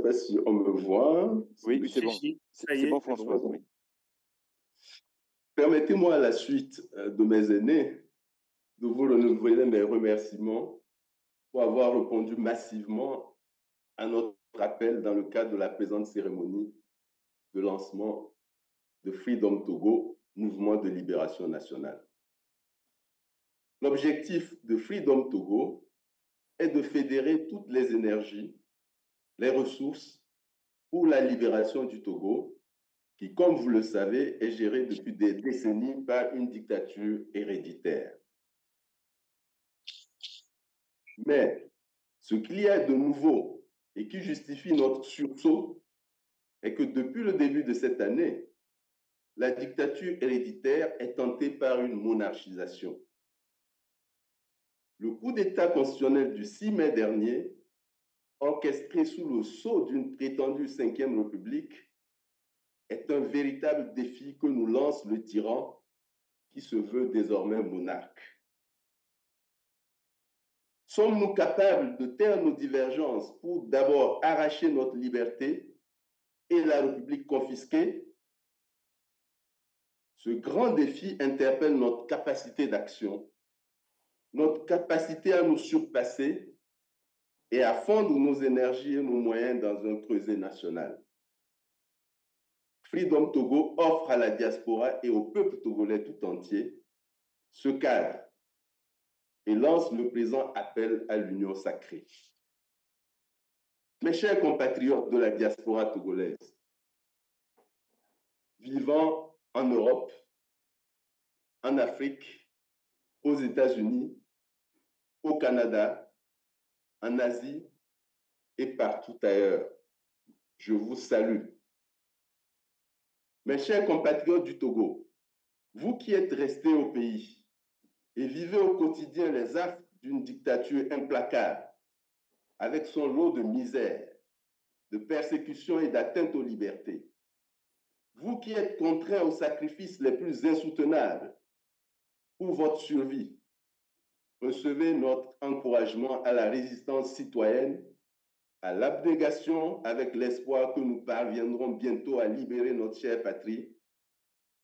pas si on me voit. Oui, c'est bon. C'est bon, François. Oui. Permettez-moi à la suite de mes aînés de vous renouveler mes remerciements pour avoir répondu massivement à notre appel dans le cadre de la présente cérémonie de lancement de Freedom Togo, mouvement de libération nationale. L'objectif de Freedom Togo est de fédérer toutes les énergies, les ressources pour la libération du Togo, qui, comme vous le savez, est géré depuis des décennies par une dictature héréditaire. Mais ce qu'il y a de nouveau et qui justifie notre sursaut est que depuis le début de cette année, la dictature héréditaire est tentée par une monarchisation. Le coup d'État constitutionnel du 6 mai dernier, orchestré sous le sceau d'une prétendue 5e République, est un véritable défi que nous lance le tyran qui se veut désormais monarque. Sommes-nous capables de taire nos divergences pour d'abord arracher notre liberté et la République confisquée? Ce grand défi interpelle notre capacité d'action, notre capacité à nous surpasser et à fondre nos énergies et nos moyens dans un creuset national. Freedom Togo offre à la diaspora et au peuple togolais tout entier ce cadre et lance le présent appel à l'union sacrée. Mes chers compatriotes de la diaspora togolaise, vivant en Europe, en Afrique, aux États-Unis, au Canada, en Asie et partout ailleurs, je vous salue. Mes chers compatriotes du Togo, vous qui êtes restés au pays et vivez au quotidien les affres d'une dictature implacable, avec son lot de misère, de persécutions et d'atteintes aux libertés, vous qui êtes contraints aux sacrifices les plus insoutenables pour votre survie, recevez notre encouragement à la résistance citoyenne, à l'abnégation avec l'espoir que nous parviendrons bientôt à libérer notre chère patrie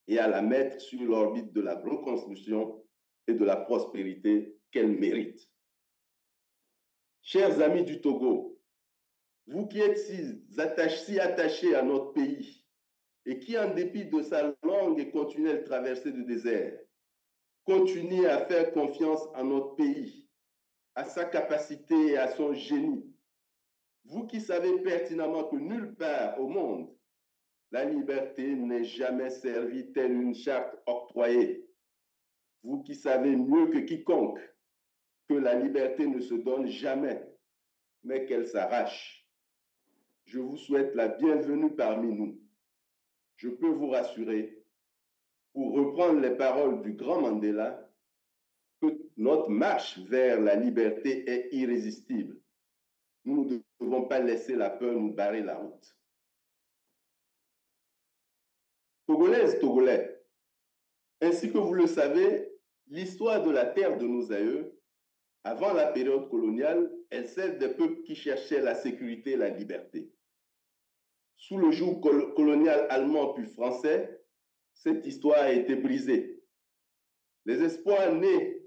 et à la mettre sur l'orbite de la reconstruction et de la prospérité qu'elle mérite. Chers amis du Togo, vous qui êtes si attachés à notre pays et qui, en dépit de sa longue et continuelle traversée de désert, continuez à faire confiance à notre pays, à sa capacité et à son génie. Vous qui savez pertinemment que nulle part au monde, la liberté n'est jamais servie telle une charte octroyée. Vous qui savez mieux que quiconque que la liberté ne se donne jamais, mais qu'elle s'arrache. Je vous souhaite la bienvenue parmi nous. Je peux vous rassurer, pour reprendre les paroles du grand Mandela, que notre marche vers la liberté est irrésistible. Nous ne devons pas laisser la peur nous barrer la route. Togolaises, Togolais, ainsi que vous le savez, l'histoire de la terre de nos aïeux, avant la période coloniale, est celle des peuples qui cherchaient la sécurité et la liberté. Sous le joug colonial allemand puis français, cette histoire a été brisée. Les espoirs nés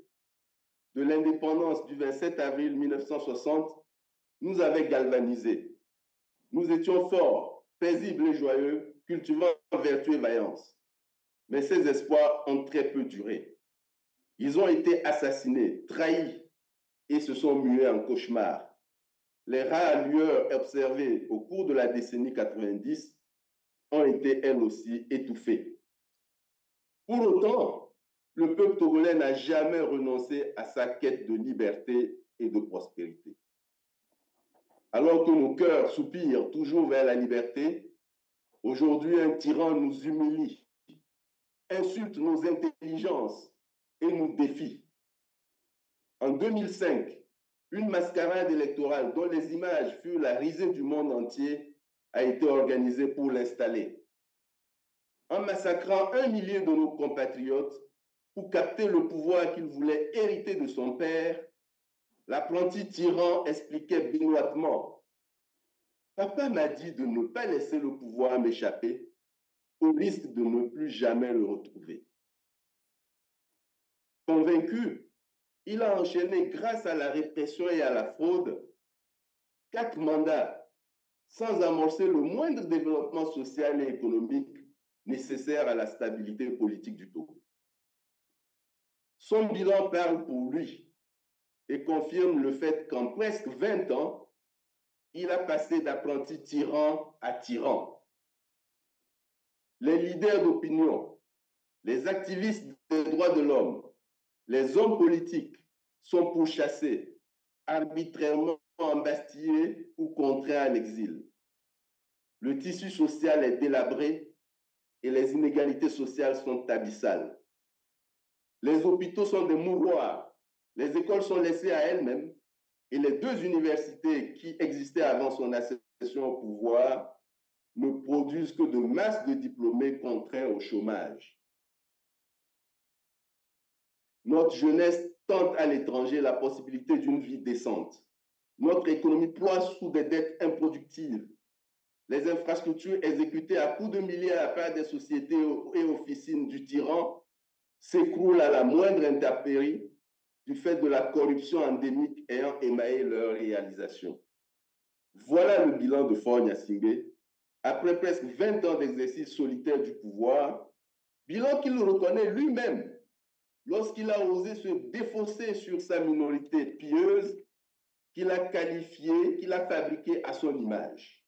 de l'indépendance du 27 avril 1960 nous avaient galvanisés. Nous étions forts, paisibles et joyeux, cultivant vertu et vaillance. Mais ces espoirs ont très peu duré. Ils ont été assassinés, trahis et se sont mués en cauchemars. Les rares lueurs observées au cours de la décennie 90 ont été elles aussi étouffées. Pour autant, le peuple togolais n'a jamais renoncé à sa quête de liberté et de prospérité. Alors que nos cœurs soupirent toujours vers la liberté, aujourd'hui un tyran nous humilie, insulte nos intelligences et nous défie. En 2005, une mascarade électorale dont les images furent la risée du monde entier a été organisée pour l'installer. En massacrant 1 millier de nos compatriotes pour capter le pouvoir qu'il voulait hériter de son père, l'apprenti tyran expliquait benoîtement: Papa m'a dit de ne pas laisser le pouvoir m'échapper au risque de ne plus jamais le retrouver. Convaincu, il a enchaîné grâce à la répression et à la fraude 4 mandats sans amorcer le moindre développement social et économique nécessaire à la stabilité politique du Togo. Son bilan parle pour lui et confirme le fait qu'en presque 20 ans, il a passé d'apprenti tyran à tyran. Les leaders d'opinion, les activistes des droits de l'homme, les hommes politiques sont pourchassés, arbitrairement embastillés ou contraints à l'exil. Le tissu social est délabré et les inégalités sociales sont abyssales. Les hôpitaux sont des mouroirs, les écoles sont laissées à elles-mêmes et les 2 universités qui existaient avant son accession au pouvoir ne produisent que de masses de diplômés contraints au chômage. Notre jeunesse tente à l'étranger la possibilité d'une vie décente. Notre économie ploie sous des dettes improductives. Les infrastructures exécutées à coups de milliards par des sociétés et officines du tyran s'écroulent à la moindre intempérie du fait de la corruption endémique ayant émaillé leur réalisation. Voilà le bilan de Faure Gnassingbé, après presque 20 ans d'exercice solitaire du pouvoir, bilan qu'il reconnaît lui-même lorsqu'il a osé se défausser sur sa minorité pieuse qu'il a qualifiée, qu'il a fabriquée à son image.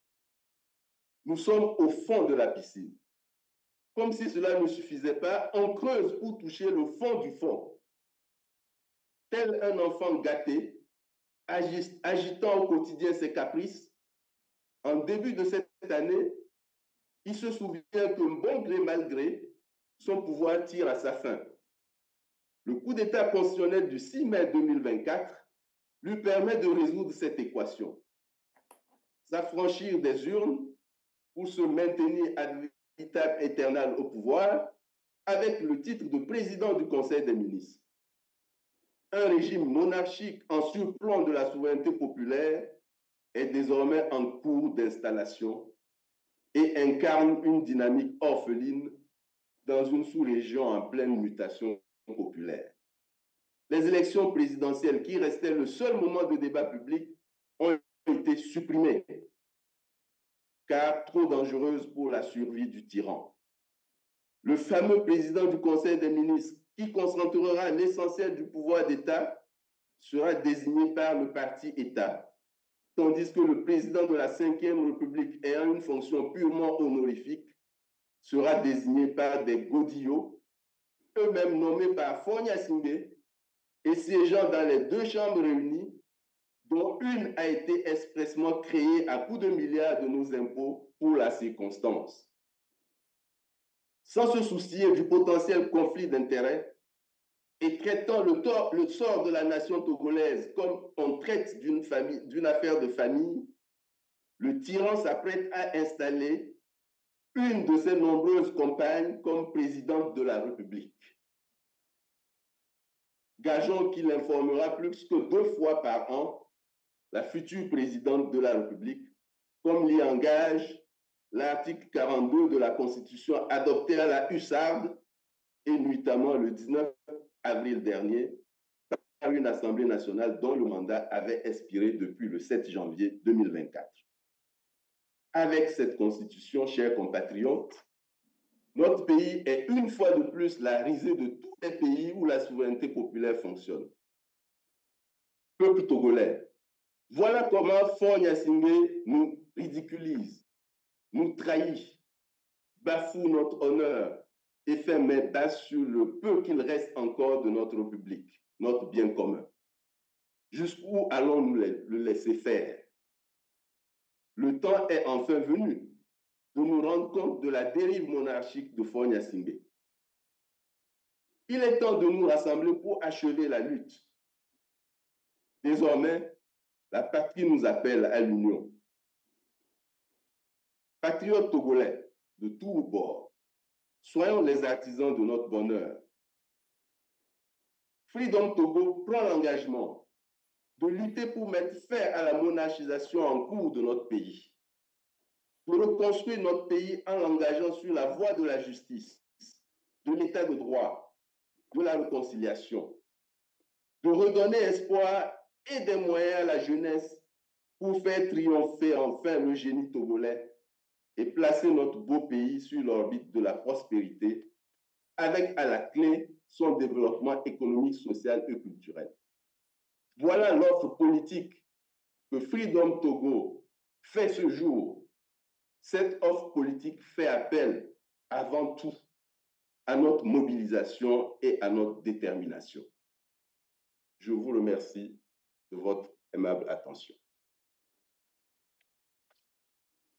Nous sommes au fond de la piscine. Comme si cela ne suffisait pas, on creuse pour toucher le fond du fond. Tel un enfant gâté, agitant au quotidien ses caprices, en début de cette année, il se souvient que bon gré mal gré, son pouvoir tire à sa fin. Le coup d'État constitutionnel du 6 mai 2024 lui permet de résoudre cette équation. S'affranchir des urnes pour se maintenir ad vitam aeternam au pouvoir avec le titre de président du Conseil des ministres. Un régime monarchique en surplomb de la souveraineté populaire est désormais en cours d'installation et incarne une dynamique orpheline dans une sous-région en pleine mutation populaire. Les élections présidentielles, qui restaient le seul moment de débat public, ont été supprimées, car trop dangereuses pour la survie du tyran. Le fameux président du Conseil des ministres, qui concentrera l'essentiel du pouvoir d'État, sera désigné par le parti État, tandis que le président de la Ve République, ayant une fonction purement honorifique, sera désigné par des godillots, eux-mêmes nommés par Faure Gnassingbé et siégeant dans les 2 chambres réunies, dont une a été expressément créée à coups de milliards de nos impôts pour la circonstance. Sans se soucier du potentiel conflit d'intérêts et traitant le sort de la nation togolaise comme on traite d'une affaire de famille, le tyran s'apprête à installer une de ses nombreuses compagnes comme présidente de la République. Gageons qu'il informera plus que 2 fois par an la future présidente de la République, comme l'y engage l'article 42 de la Constitution adoptée à la hussarde et nuitamment le 19 avril dernier par une Assemblée nationale dont le mandat avait expiré depuis le 7 janvier 2024. Avec cette Constitution, chers compatriotes, notre pays est une fois de plus la risée de tous les pays où la souveraineté populaire fonctionne. Peuple togolais, voilà comment Faure Gnassingbé nous ridiculise, nous trahit, bafoue notre honneur et fait main basse sur le peu qu'il reste encore de notre République, notre bien commun. Jusqu'où allons-nous le laisser faire? Le temps est enfin venu de nous rendre compte de la dérive monarchique de Faure Gnassingbé. Il est temps de nous rassembler pour achever la lutte. Désormais, la patrie nous appelle à l'union. Patriotes togolais de tous bords, soyons les artisans de notre bonheur. Freedom Togo prend l'engagement de lutter pour mettre fin à la monarchisation en cours de notre pays. de reconstruire notre pays en l'engageant sur la voie de la justice, de l'état de droit, de la réconciliation, de redonner espoir et des moyens à la jeunesse pour faire triompher enfin le génie togolais et placer notre beau pays sur l'orbite de la prospérité, avec à la clé son développement économique, social et culturel. Voilà l'offre politique que Freedom Togo fait ce jour. Cette offre politique fait appel avant tout à notre mobilisation et à notre détermination. Je vous remercie de votre aimable attention.